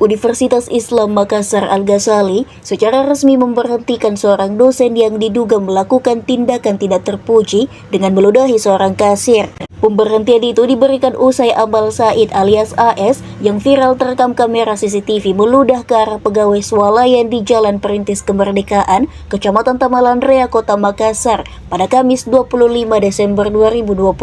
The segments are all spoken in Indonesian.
Universitas Islam Makassar Al-Ghazali secara resmi memberhentikan seorang dosen yang diduga melakukan tindakan tidak terpuji dengan meludahi seorang kasir. Pemberhentian itu diberikan usai Amal Said alias AS yang viral terekam kamera CCTV meludah ke arah pegawai swalayan di Jalan Perintis Kemerdekaan, Kecamatan Tamalan Rea, Kota Makassar pada Kamis 25 Desember 2025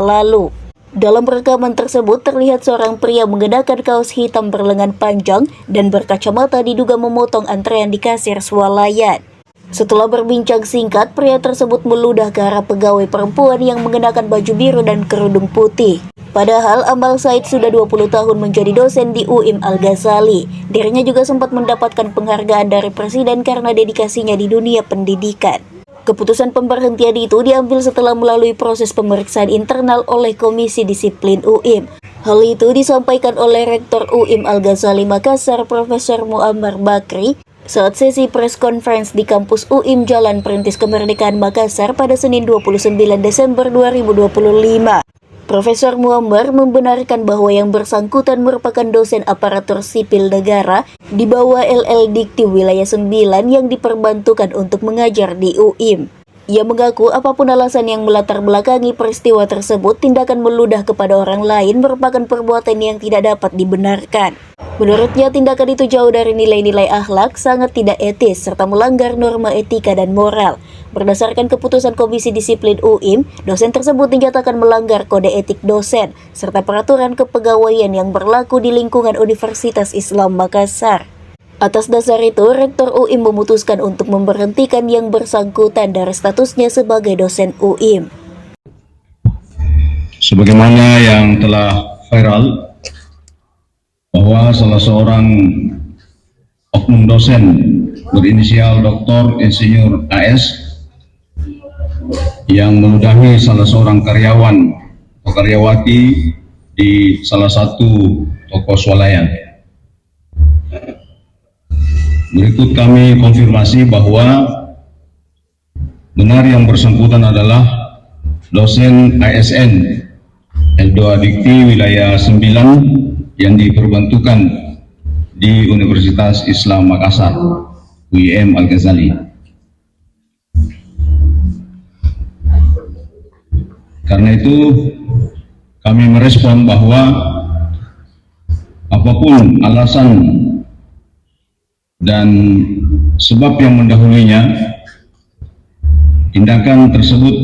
lalu. Dalam rekaman tersebut terlihat seorang pria mengenakan kaos hitam berlengan panjang dan berkacamata diduga memotong antrean di kasir swalayan. Setelah berbincang singkat, pria tersebut meludah ke arah pegawai perempuan yang mengenakan baju biru dan kerudung putih. Padahal Amal Said sudah 20 tahun menjadi dosen di UIM Al-Ghazali. Dirinya juga sempat mendapatkan penghargaan dari Presiden karena dedikasinya di dunia pendidikan. Keputusan pemberhentian itu diambil setelah melalui proses pemeriksaan internal oleh Komisi Disiplin UIM. Hal itu disampaikan oleh Rektor UIM Al-Ghazali Makassar, Profesor Muammar Bakri, saat sesi press conference di kampus UIM Jalan Perintis Kemerdekaan Makassar pada Senin 29 Desember 2025. Profesor Muammar membenarkan bahwa yang bersangkutan merupakan dosen aparatur sipil negara di bawah LL Dikti Wilayah 9 yang diperbantukan untuk mengajar di UIM. Ia mengaku apapun alasan yang melatar belakangi peristiwa tersebut, tindakan meludah kepada orang lain merupakan perbuatan yang tidak dapat dibenarkan. Menurutnya, tindakan itu jauh dari nilai-nilai akhlak, sangat tidak etis, serta melanggar norma etika dan moral. Berdasarkan keputusan Komisi Disiplin UIM, dosen tersebut dinyatakan melanggar kode etik dosen, serta peraturan kepegawaian yang berlaku di lingkungan Universitas Islam Makassar. Atas dasar itu, Rektor UIM memutuskan untuk memberhentikan yang bersangkutan dari statusnya sebagai dosen UIM. Sebagaimana yang telah viral, bahwa salah seorang oknum dosen berinisial Dr. Insinyur AS yang meludahi salah seorang karyawan atau karyawati di salah satu toko swalayan. Berikut kami konfirmasi bahwa benar yang bersangkutan adalah dosen ASN L2 Dikti Wilayah 9 yang diperbantukan di Universitas Islam Makassar, UIM Al-Ghazali. Karena itu kami merespon bahwa apapun alasan dan sebab yang mendahulinya, tindakan tersebut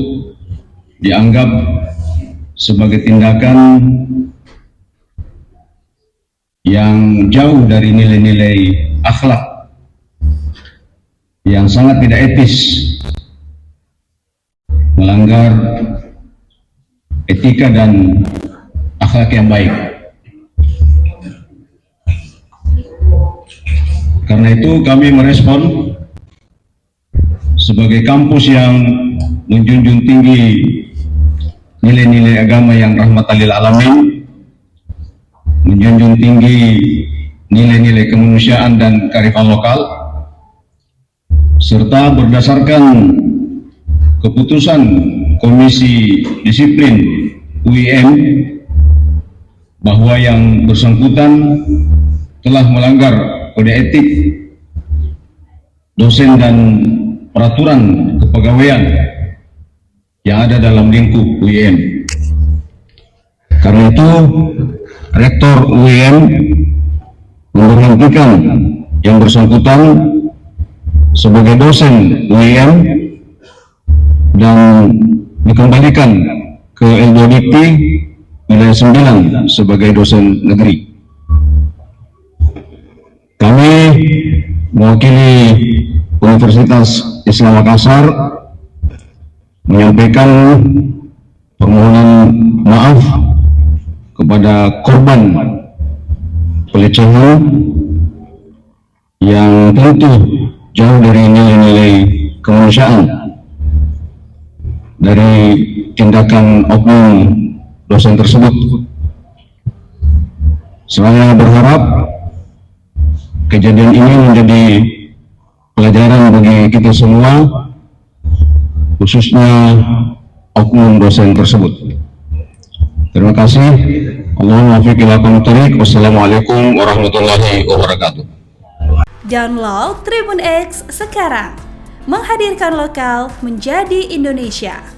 dianggap sebagai tindakan yang jauh dari nilai-nilai akhlak, yang sangat tidak etis, melanggar etika dan akhlak yang baik. Karena itu kami merespon sebagai kampus yang menjunjung tinggi nilai-nilai agama yang rahmatan lil alamin, menjunjung tinggi nilai-nilai kemanusiaan dan kearifan lokal, serta berdasarkan keputusan Komisi Disiplin UIM bahwa yang bersangkutan telah melanggar kode etik dosen dan peraturan kepegawaian yang ada dalam lingkup UIM. Karena itu, Rektor UIM memberhentikan yang bersangkutan sebagai dosen UIM dan dikembalikan ke L2 Dikti Wilayah 9 sebagai dosen negeri. Kami mewakili Universitas Islam Makassar menyampaikan permohonan maaf kepada korban pelecehan yang tentu jauh dari nilai-nilai kemanusiaan dari tindakan oknum dosen tersebut. Saya berharap kejadian ini menjadi pelajaran bagi kita semua, khususnya oknum dosen tersebut. Terima kasih. Allahumma waffiq ila aqwamit thoriq. Wassalamualaikum warahmatullahi wabarakatuh. Download Tribun X sekarang, menghadirkan lokal menjadi Indonesia.